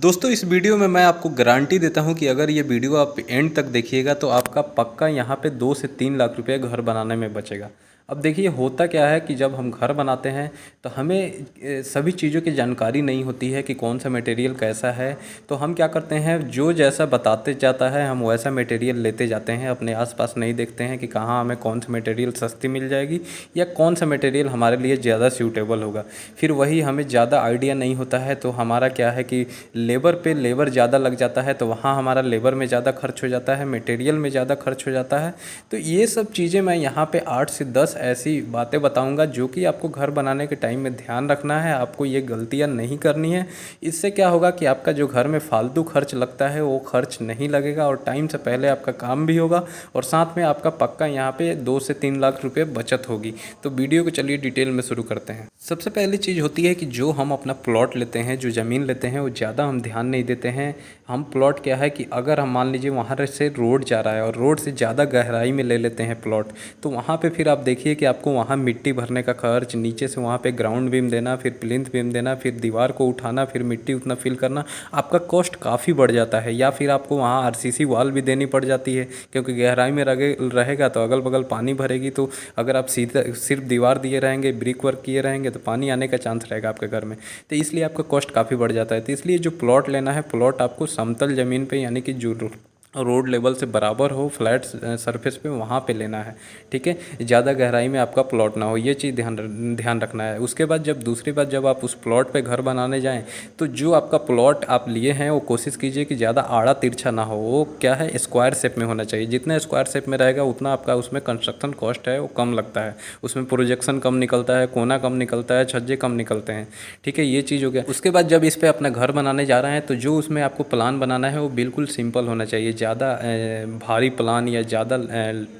दोस्तों इस वीडियो में मैं आपको गारंटी देता हूं कि अगर ये वीडियो आप एंड तक देखिएगा तो आपका पक्का यहाँ पे 2 से 3 लाख रुपए घर बनाने में बचेगा। अब देखिए होता क्या है कि जब हम घर बनाते हैं तो हमें सभी चीज़ों की जानकारी नहीं होती है कि कौन सा मटेरियल कैसा है। तो हम क्या करते हैं, जो जैसा बताते जाता है हम वैसा मटेरियल लेते जाते हैं, अपने आसपास नहीं देखते हैं कि कहाँ हमें कौन सा मटेरियल सस्ती मिल जाएगी या कौन सा मटेरियल हमारे लिए ज़्यादा सूटेबल होगा। फिर वही हमें ज़्यादा आइडिया नहीं होता है तो हमारा क्या है कि लेबर ज़्यादा लग जाता है, तो वहाँ हमारा लेबर में ज़्यादा खर्च हो जाता है, मटेरियल में ज़्यादा खर्च हो जाता है। तो ये सब चीज़ें मैं यहाँ पे 8 से 10 ऐसी बातें बताऊँगा जो कि आपको घर बनाने के टाइम में ध्यान रखना है, आपको ये गलतियाँ नहीं करनी है। इससे क्या होगा कि आपका जो घर में फालतू खर्च लगता है वो खर्च नहीं लगेगा और टाइम से पहले आपका काम भी होगा और साथ में आपका पक्का यहाँ पे 2 से 3 लाख रुपये बचत होगी। तो वीडियो को चलिए डिटेल में शुरू करते हैं। सबसे पहली चीज़ होती है कि जो हम अपना प्लॉट लेते हैं, जो ज़मीन लेते हैं, वो ज़्यादा हम ध्यान नहीं देते हैं। हम प्लॉट क्या है कि अगर हम मान लीजिए वहाँ से रोड जा रहा है और रोड से ज़्यादा गहराई में ले लेते हैं प्लॉट, तो वहाँ पे फिर आप देखिए कि आपको वहाँ मिट्टी भरने का खर्च, नीचे से वहाँ पे ग्राउंड बीम देना, फिर प्लिंथ बीम देना, फिर दीवार को उठाना, फिर मिट्टी उतना फिल करना, आपका कॉस्ट काफ़ी बढ़ जाता है। या फिर आपको वहाँ आरसीसी वॉल भी देनी पड़ जाती है क्योंकि गहराई में रहेगा तो अगल बगल पानी भरेगी। तो अगर आप सीधा सिर्फ दीवार दिए रहेंगे, ब्रिक वर्क किए रहेंगे, तो पानी आने का चांस रहेगा आपके घर में। तो इसलिए आपका कॉस्ट काफ़ी बढ़ जाता है। तो इसलिए जो प्लॉट लेना है, प्लॉट आपको समतल ज़मीन पे यानी कि जो रोड लेवल से बराबर हो, फ्लैट सरफेस पे वहाँ पे लेना है। ठीक है, ज़्यादा गहराई में आपका प्लॉट ना हो, ये चीज़ ध्यान रखना है। उसके बाद दूसरी बात, जब आप उस प्लॉट पे घर बनाने जाएं तो जो आपका प्लॉट आप लिए हैं वो कोशिश कीजिए कि ज़्यादा आड़ा तिरछा ना हो। वो क्या है, स्क्वायर शेप में होना चाहिए। जितना स्क्वायर शेप में रहेगा उतना आपका उसमें कंस्ट्रक्शन कॉस्ट है वो कम लगता है, उसमें प्रोजेक्शन कम निकलता है, कोना कम निकलता है, छज्जे कम निकलते हैं। ठीक है, ये चीज़ हो गया। उसके बाद जब इस पर अपना घर बनाने जा रहे हैं तो जो उसमें आपको प्लान बनाना है वो बिल्कुल सिंपल होना चाहिए। ज़्यादा भारी प्लान या ज़्यादा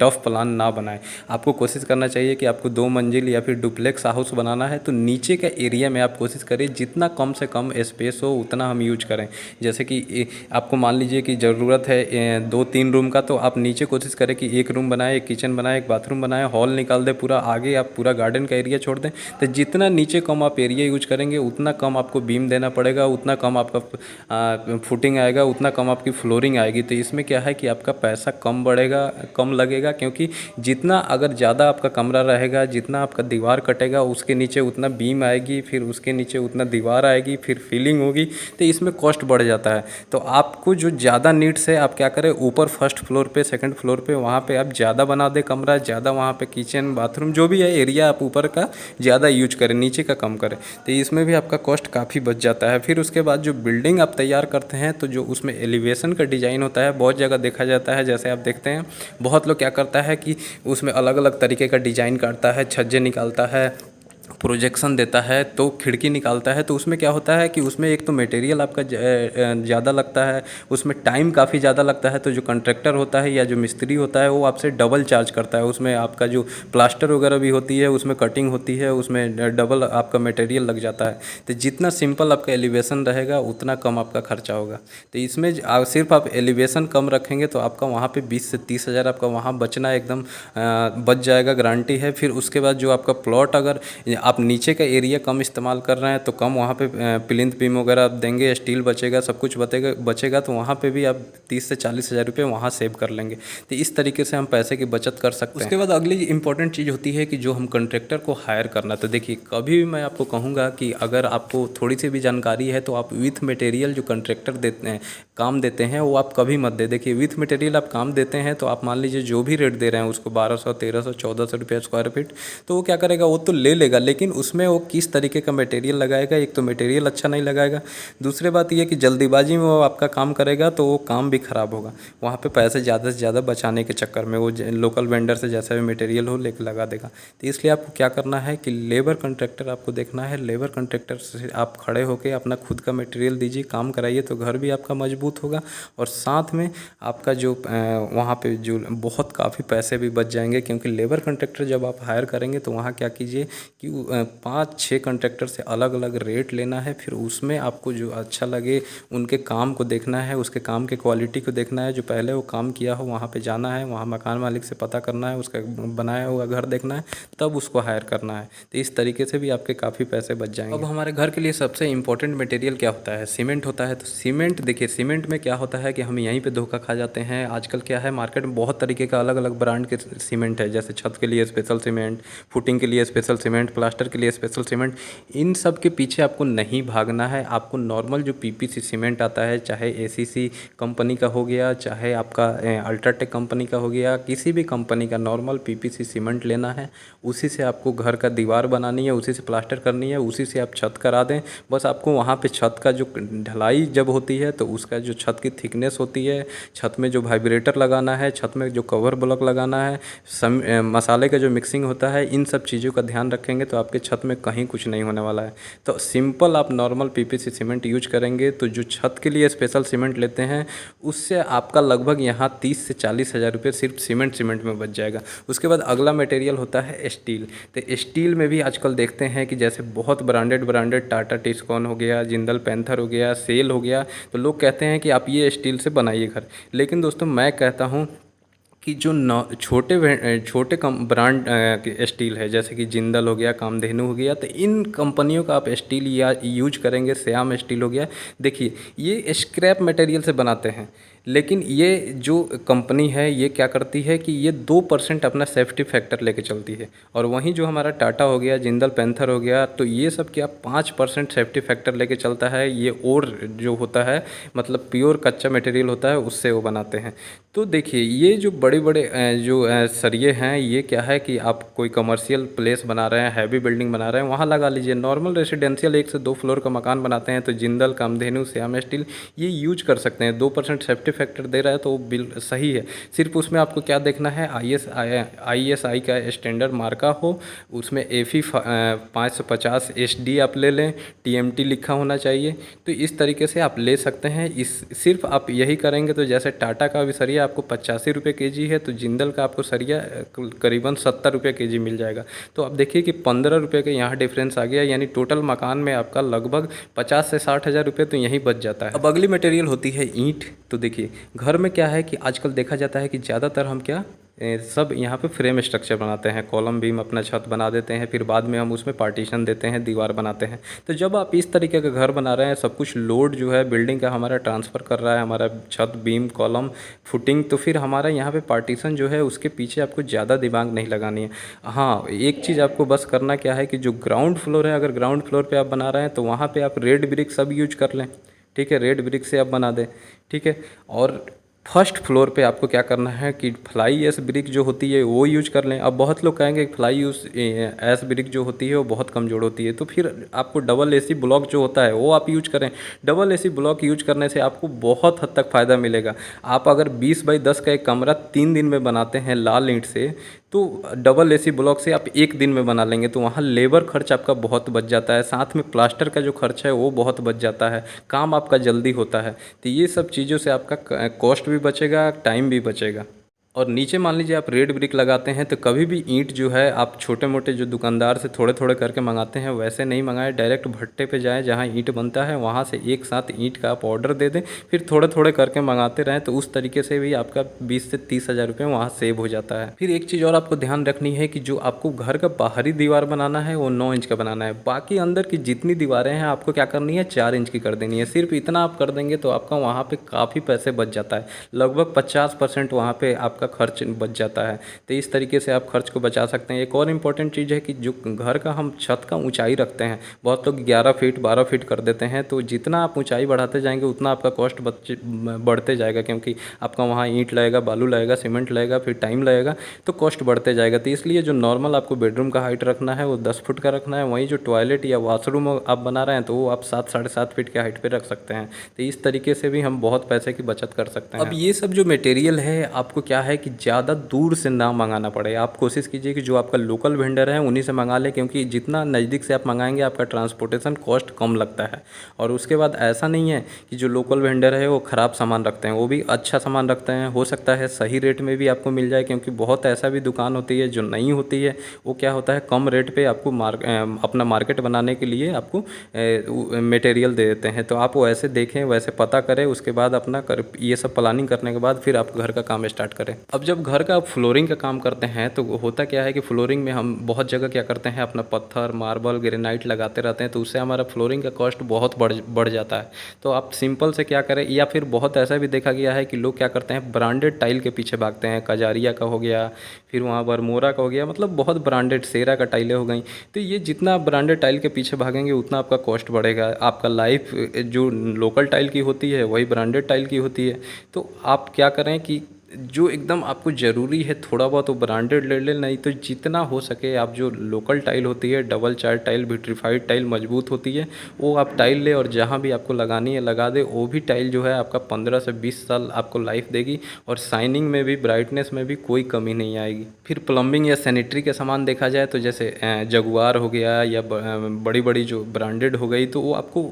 टफ प्लान ना बनाएं। आपको कोशिश करना चाहिए कि आपको 2 मंजिल या फिर डुप्लेक्स हाउस बनाना है तो नीचे का एरिया में आप कोशिश करें जितना कम से कम स्पेस हो उतना हम यूज करें। जैसे कि आपको मान लीजिए कि ज़रूरत है 2-3 रूम का, तो आप नीचे कोशिश करें कि 1 रूम बनाए, 1 किचन बनाए, 1 बाथरूम बनाए, हॉल निकाल दें पूरा, आगे आप पूरा गार्डन का एरिया छोड़ दें। तो जितना नीचे कम आप एरिया यूज करेंगे उतना कम आपको बीम देना पड़ेगा, उतना कम आपका फुटिंग आएगा, उतना कम आपकी फ्लोरिंग आएगी। तो इसमें क्या है कि आपका पैसा कम बढ़ेगा, कम लगेगा, क्योंकि जितना अगर ज़्यादा आपका कमरा रहेगा, जितना आपका दीवार कटेगा उसके नीचे उतना बीम आएगी, फिर उसके नीचे उतना दीवार आएगी, फिर फिलिंग होगी। तो इसमें कॉस्ट बढ़ जाता है। तो आपको जो ज़्यादा नीड्स है आप क्या करें, ऊपर फर्स्ट फ्लोर पे, सेकंड फ्लोर पे, वहाँ पे आप ज़्यादा बना दें कमरा, ज़्यादा वहाँ पे किचन बाथरूम जो भी है एरिया आप ऊपर का ज़्यादा यूज करें, नीचे का कम करें। तो इसमें भी आपका कॉस्ट काफ़ी बच जाता है। फिर उसके बाद जो बिल्डिंग आप तैयार करते हैं तो जो उसमें एलिवेशन का डिज़ाइन होता है, बहुत जगह देखा जाता है, जैसे आप देखते हैं बहुत लोग क्या करता है कि उसमें अलग अलग तरीके का डिज़ाइन काटता है, छज्जे निकालता है, प्रोजेक्शन देता है, तो खिड़की निकालता है। तो उसमें क्या होता है कि उसमें एक तो मटेरियल आपका ज़्यादा लगता है, उसमें टाइम काफ़ी ज़्यादा लगता है। तो जो कॉन्ट्रैक्टर होता है या जो मिस्त्री होता है वो आपसे डबल चार्ज करता है। उसमें आपका जो प्लास्टर वगैरह भी होती है, उसमें कटिंग होती है, उसमें डबल आपका मटेरियल लग जाता है। तो जितना सिंपल आपका एलिवेशन रहेगा उतना कम आपका खर्चा होगा। तो इसमें सिर्फ आप एलिवेशन कम रखेंगे तो आपका वहाँ पे 20 से 30 हज़ार आपका वहाँ बचना एकदम बच जाएगा, गारंटी है। फिर उसके बाद जो आपका प्लॉट, अगर आप नीचे का एरिया कम इस्तेमाल कर रहे हैं तो कम वहाँ पे प्लिंथ बीम वगैरह आप देंगे, स्टील बचेगा, सब कुछ बचेगा। तो वहाँ पे भी आप 30 से 40 हज़ार रुपये वहाँ सेव कर लेंगे। तो इस तरीके से हम पैसे की बचत कर सकते हैं। उसके बाद अगली इंपॉर्टेंट चीज़ होती है कि जो हम कॉन्ट्रैक्टर को हायर करना। तो देखिए, कभी भी मैं आपको कहूँगा कि अगर आपको थोड़ी सी भी जानकारी है तो आप विथ मटेरियल जो कॉन्ट्रैक्टर देते हैं, काम देते हैं, वो आप कभी मत दे। देखिए, विथ मटेरियल आप काम देते हैं तो आप मान लीजिए जो भी रेट दे रहे हैं उसको 1200, 1300, 1400 रुपये स्क्वायर फीट, तो वो क्या करेगा, वो तो ले लेगा, लेकिन उसमें वो किस तरीके का मटेरियल लगाएगा, एक तो मटेरियल अच्छा नहीं लगाएगा, दूसरी बात ये कि जल्दीबाजी में वो आपका काम करेगा तो वो काम भी ख़राब होगा। वहाँ पे पैसे ज़्यादा से ज़्यादा बचाने के चक्कर में वो लोकल वेंडर से जैसा भी मटेरियल हो लेके लगा देगा। तो इसलिए आपको क्या करना है कि लेबर कॉन्ट्रैक्टर आपको देखना है। लेबर कॉन्ट्रैक्टर से आप खड़े होकर अपना खुद का मटेरियल दीजिए, काम कराइए, तो घर भी आपका मजबूत होगा और साथ में आपका जो वहाँ पे जो बहुत काफ़ी पैसे भी बच जाएंगे। क्योंकि लेबर कॉन्ट्रैक्टर जब आप हायर करेंगे तो वहाँ क्या कीजिए कि 5 6 कॉन्ट्रैक्टर से अलग अलग रेट लेना है। फिर उसमें आपको जो अच्छा लगे उनके काम को देखना है, उसके काम के क्वालिटी को देखना है। जो पहले वो काम किया हो वहाँ पे जाना है, वहाँ मकान मालिक से पता करना है, उसका बनाया हुआ घर देखना है, तब उसको हायर करना है। तो इस तरीके से भी आपके काफ़ी पैसे बच जाएंगे। अब हमारे घर के लिए सबसे इंपॉर्टेंट मटेरियल क्या होता है? सीमेंट होता है। तो सीमेंट देखिए, सीमेंट में क्या होता है कि हम यहीं पे धोखा खा जाते हैं। आजकल क्या है, मार्केट में बहुत तरीके का अलग अलग ब्रांड के सीमेंट है, जैसे छत के लिए स्पेशल सीमेंट, फुटिंग के लिए स्पेशल सीमेंट, प्लास्टर के लिए स्पेशल सीमेंट। इन सब के पीछे आपको नहीं भागना है। आपको नॉर्मल जो पीपीसी सीमेंट आता है, चाहे एसीसी कंपनी का हो गया, चाहे आपका अल्ट्राटेक कंपनी का हो गया, किसी भी कंपनी का नॉर्मल पीपीसी सीमेंट लेना है। उसी से आपको घर का दीवार बनानी है, उसी से प्लास्टर करनी है, उसी से आप छत करा दें। बस आपको वहाँ पे छत का जो ढलाई जब होती है तो उसका जो छत की थिकनेस होती है, छत में जो वाइब्रेटर लगाना है, छत में जो कवर ब्लॉक लगाना है, मसाले का जो मिक्सिंग होता है, इन सब चीज़ों का ध्यान रखेंगे तो आपके छत में कहीं कुछ नहीं होने वाला है। तो सिंपल आप नॉर्मल पीपीसी सीमेंट यूज करेंगे तो जो छत के लिए स्पेशल सीमेंट लेते हैं उससे आपका लगभग यहाँ 30 से 40 हज़ार रुपये सिर्फ सीमेंट में बच जाएगा। उसके बाद अगला मटेरियल होता है स्टील। तो स्टील में भी आजकल देखते हैं कि जैसे बहुत ब्रांडेड टाटा टिस्कॉन हो गया, जिंदल पैंथर हो गया, सेल हो गया, तो लोग कहते हैं कि आप ये स्टील से बनाइए घर। लेकिन दोस्तों मैं कहता हूँ कि जो छोटे कम ब्रांड के स्टील है, जैसे कि जिंदल हो गया, कामधेनु हो गया, तो इन कंपनियों का आप स्टील या यूज करेंगे, श्याम स्टील हो गया। देखिए ये स्क्रैप मटेरियल से बनाते हैं, लेकिन ये जो कंपनी है ये क्या करती है कि ये 2% अपना सेफ्टी फैक्टर लेके चलती है। और वहीं जो हमारा टाटा हो गया, जिंदल पैंथर हो गया, तो ये सब क्या 5% सेफ्टी फैक्टर लेके चलता है। ये और जो होता है मतलब प्योर कच्चा मटेरियल होता है उससे वो बनाते हैं। तो देखिए ये जो बड़े बड़े जो सरिये हैं, ये क्या है कि आप कोई कमर्शियल प्लेस बना रहे हैं, हैवी बिल्डिंग बना रहे हैं, वहाँ लगा लीजिए। नॉर्मल रेसिडेंशियल 1 से 2 फ्लोर का मकान बनाते हैं तो जिंदल, कामधेनु, श्याम स्टील ये यूज कर सकते हैं। 2% सेफ्टी फैक्टर दे रहा है तो वो बिल सही है। सिर्फ उसमें आपको क्या देखना है, ISI का स्टैंडर्ड मार्का हो, उसमें AFI 550 SD आप ले लें, TMT लिखा होना चाहिए। तो इस तरीके से आप ले सकते हैं। इस सिर्फ आप यही करेंगे तो जैसे टाटा का भी सरिया आपको 85 रुपये kg है, तो जिंदल का आपको सरिया करीबन 70 रुपये kg मिल जाएगा। तो आप देखिए कि 15 रुपये का यहाँ डिफरेंस आ गया, यानी टोटल मकान में आपका लगभग 50 से 60 हज़ार रुपये तो यहीं बच जाता है। अब अगली मटेरियल होती है ईंट। तो देखिए घर में क्या है कि आजकल देखा जाता है कि ज़्यादातर हम क्या सब यहाँ पे फ्रेम स्ट्रक्चर बनाते हैं, कॉलम बीम अपना छत बना देते हैं, फिर बाद में हम उसमें पार्टीशन देते हैं, दीवार बनाते हैं। तो जब आप इस तरीके का घर बना रहे हैं, सब कुछ लोड जो है बिल्डिंग का हमारा ट्रांसफ़र कर रहा है, हमारा छत, बीम, कॉलम, फुटिंग, तो फिर हमारा यहाँ पे पार्टीशन जो है उसके पीछे आपको ज़्यादा दिमाग नहीं लगानी है। हाँ, एक चीज़ आपको बस करना क्या है कि जो ग्राउंड फ्लोर है, अगर ग्राउंड फ्लोर पर आप बना रहे हैं तो वहाँ पर आप रेड ब्रिक सब यूज कर लें, ठीक है, रेड ब्रिक से आप बना दें, ठीक है। और फर्स्ट फ्लोर पे आपको क्या करना है कि फ्लाई एस ब्रिक जो होती है वो यूज कर लें। अब बहुत लोग कहेंगे कि फ्लाई एस ब्रिक जो होती है वो बहुत कमज़ोर होती है, तो फिर आपको डबल AC ब्लॉक जो होता है वो आप यूज करें। डबल AC ब्लॉक यूज करने से आपको बहुत हद तक फ़ायदा मिलेगा। आप अगर 20 बाई 10 का एक कमरा 3 दिन में बनाते हैं लाल ईंट से, तो डबल AC ब्लॉक से आप 1 दिन में बना लेंगे, तो वहाँ लेबर खर्च आपका बहुत बच जाता है, साथ में प्लास्टर का जो खर्च है वो बहुत बच जाता है, काम आपका जल्दी होता है। तो ये सब चीज़ों से आपका कॉस्ट भी बचेगा, टाइम भी बचेगा। और नीचे मान लीजिए आप रेड ब्रिक लगाते हैं तो कभी भी ईंट जो है आप छोटे मोटे जो दुकानदार से थोड़े थोड़े करके मंगाते हैं वैसे नहीं मंगाएं। डायरेक्ट भट्टे पे जाएं जहां ईंट बनता है, वहां से एक साथ ईंट का आप ऑर्डर दे दें, फिर थोड़े थोड़े करके मंगाते रहें, तो उस तरीके से भी आपका 20 से 30 हज़ार रुपये वहाँ सेव हो जाता है। फिर एक चीज़ और आपको ध्यान रखनी है कि जो आपको घर का बाहरी दीवार बनाना है वो 9 इंच का बनाना है। बाकी अंदर की जितनी दीवारें हैं आपको क्या करनी है, 4 इंच की कर देनी है। सिर्फ इतना आप कर देंगे तो आपका वहाँ पर काफ़ी पैसे बच जाता है, लगभग 50% वहाँ पर आपका खर्च बच जाता है। तो इस तरीके से आप खर्च को बचा सकते हैं। एक और इम्पॉर्टेंट चीज़ है कि जो घर का हम छत का ऊंचाई रखते हैं, बहुत लोग 11 फीट 12 फीट कर देते हैं, तो जितना आप ऊंचाई बढ़ाते जाएंगे उतना आपका कॉस्ट बढ़ते जाएगा, क्योंकि आपका वहाँ ईंट लगेगा, बालू लगेगा, सीमेंट लगेगा, फिर टाइम लगेगा, तो कॉस्ट बढ़ते जाएगा। तो इसलिए जो नॉर्मल आपको बेडरूम का हाइट रखना है वो 10 फुट का रखना है। वहीं जो टॉयलेट या वॉशरूम आप बना रहे हैं तो वो आप 7 साढ़े 7 फीट के हाइट पर रख सकते हैं। तो इस तरीके से भी हम बहुत पैसे की बचत कर सकते हैं। अब ये सब जो मटेरियल है आपको क्या है कि ज़्यादा दूर से ना मंगाना पड़े। आप कोशिश कीजिए कि जो आपका लोकल वेंडर है उन्हीं से मंगा लें, क्योंकि जितना नज़दीक से आप मंगाएंगे आपका ट्रांसपोर्टेशन कॉस्ट कम लगता है। और उसके बाद ऐसा नहीं है कि जो लोकल वेंडर है वो ख़राब सामान रखते हैं, वो भी अच्छा सामान रखते हैं। हो सकता है सही रेट में भी आपको मिल जाए, क्योंकि बहुत ऐसा भी दुकान होती है जो नहीं होती है, वो क्या होता है कम रेट पे आपको अपना मार्केट बनाने के लिए आपको मटेरियल दे देते हैं। तो आप वो ऐसे देखें, वैसे पता करें, उसके बाद अपना ये सब प्लानिंग करने के बाद फिर आप घर का काम स्टार्ट करें। अब जब घर का फ्लोरिंग का काम करते हैं तो होता क्या है कि फ्लोरिंग में हम बहुत जगह क्या करते हैं, अपना पत्थर, मार्बल, ग्रेनाइट लगाते रहते हैं, तो उससे हमारा फ्लोरिंग का कॉस्ट बहुत बढ़ जाता है। तो आप सिंपल से क्या करें, या फिर बहुत ऐसा भी देखा गया है कि लोग क्या करते हैं ब्रांडेड टाइल के पीछे भागते हैं। कजारिया का हो गया, फिर वहाँ बरमोरा का हो गया, मतलब बहुत ब्रांडेड, सेरा का टाइलें हो गई। तो ये जितना ब्रांडेड टाइल के पीछे भागेंगे उतना आपका कॉस्ट बढ़ेगा। आपका लाइफ जो लोकल टाइल की होती है वही ब्रांडेड टाइल की होती है। तो आप क्या करें कि जो एकदम आपको ज़रूरी है थोड़ा बहुत वो ब्रांडेड ले लें, नहीं तो जितना हो सके आप जो लोकल टाइल होती है, डबल चार टाइल, विट्रीफाइड टाइल मजबूत होती है, वो आप टाइल ले और जहाँ भी आपको लगानी है लगा दे। वो भी टाइल जो है आपका 15 से 20 साल आपको लाइफ देगी, और शाइनिंग में भी, ब्राइटनेस में भी कोई कमी नहीं आएगी। फिर प्लम्बिंग या सैनिटरी के सामान देखा जाए तो जैसे जगुआर हो गया या बड़ी बड़ी जो ब्रांडेड हो गई, तो वो आपको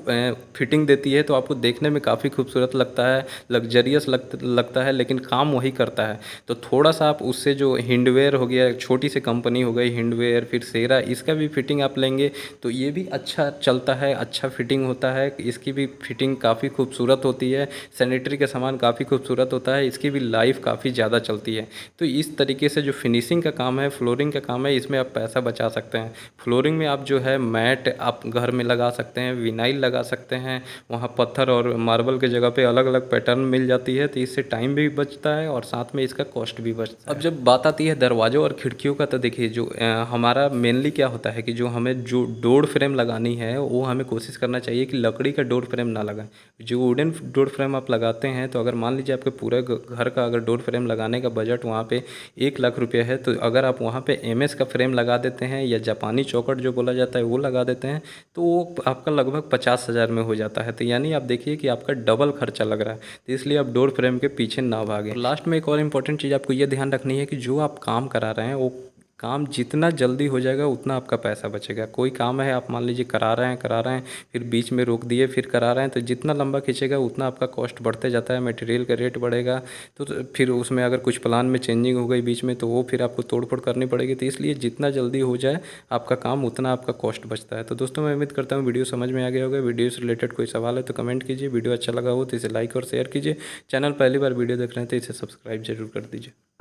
फिटिंग देती है, तो आपको देखने में काफ़ी खूबसूरत लगता है, लग्जरियस लगता है, लेकिन काम वही करता है। तो थोड़ा सा आप उससे, जो हिंडवेयर हो गया, छोटी सी कंपनी हो गई हिंडवेयर, फिर सेरा, इसका भी फिटिंग आप लेंगे तो ये भी अच्छा चलता है, अच्छा फिटिंग होता है, इसकी भी फिटिंग काफ़ी खूबसूरत होती है। सैनिटरी का सामान काफ़ी खूबसूरत होता है, इसकी भी लाइफ काफ़ी ज़्यादा चलती है। तो इस तरीके से जो फिनिशिंग का काम है, फ्लोरिंग का काम है, इसमें आप पैसा बचा सकते हैं। फ्लोरिंग में आप जो है मैट आप घर में लगा सकते हैं, विनाइल लगा सकते हैं, वहाँ पत्थर और मार्बल के जगह पे अलग अलग पैटर्न मिल जाती है, तो इससे टाइम भी बचता है और साथ में इसका कॉस्ट भी बचता है। अब जब बात आती है दरवाज़ों और खिड़कियों का, तो देखिए जो हमारा मेनली क्या होता है कि जो हमें जो डोर फ्रेम लगानी है वो हमें कोशिश करना चाहिए कि लकड़ी का डोर फ्रेम ना लगाएं। जो वुडन डोर फ्रेम आप लगाते हैं, तो अगर मान लीजिए आपके पूरे घर का अगर डोर फ्रेम लगाने का बजट वहाँ पे 1 लाख रुपया है, तो अगर आप वहाँ पे एमएस का फ्रेम लगा देते हैं या जापानी चौखट जो बोला जाता है वो लगा देते हैं, तो वो आपका लगभग 50,000 में हो जाता है। तो यानी आप देखिए कि आपका डबल खर्चा लग रहा है। तो इसलिए आप डोर फ्रेम के पीछे ना भागें। लास्ट में एक और इम्पॉर्टेंट चीज़ आपको ये ध्यान रखनी है कि जो आप काम करा रहे हैं वो काम जितना जल्दी हो जाएगा उतना आपका पैसा बचेगा। कोई काम है, आप मान लीजिए करा रहे हैं, फिर बीच में रोक दिए, फिर करा रहे हैं, तो जितना लंबा खींचेगा उतना आपका कॉस्ट बढ़ते जाता है, मटेरियल का रेट बढ़ेगा। तो फिर उसमें अगर कुछ प्लान में चेंजिंग हो गई बीच में, तो वो फिर आपको तोड़ फोड़ करनी पड़ेगी। तो इसलिए जितना जल्दी हो जाए आपका काम, उतना आपका कॉस्ट बचता है। तो दोस्तों, मैं उम्मीद करता हूँ वीडियो समझ में आ गया होगा। वीडियो से रिलेटेड कोई सवाल है तो कमेंट कीजिए। वीडियो अच्छा लगा हो तो इसे लाइक और शेयर कीजिए। चैनल पहली बार वीडियो देख रहे हैं तो इसे सब्सक्राइब जरूर कर दीजिए।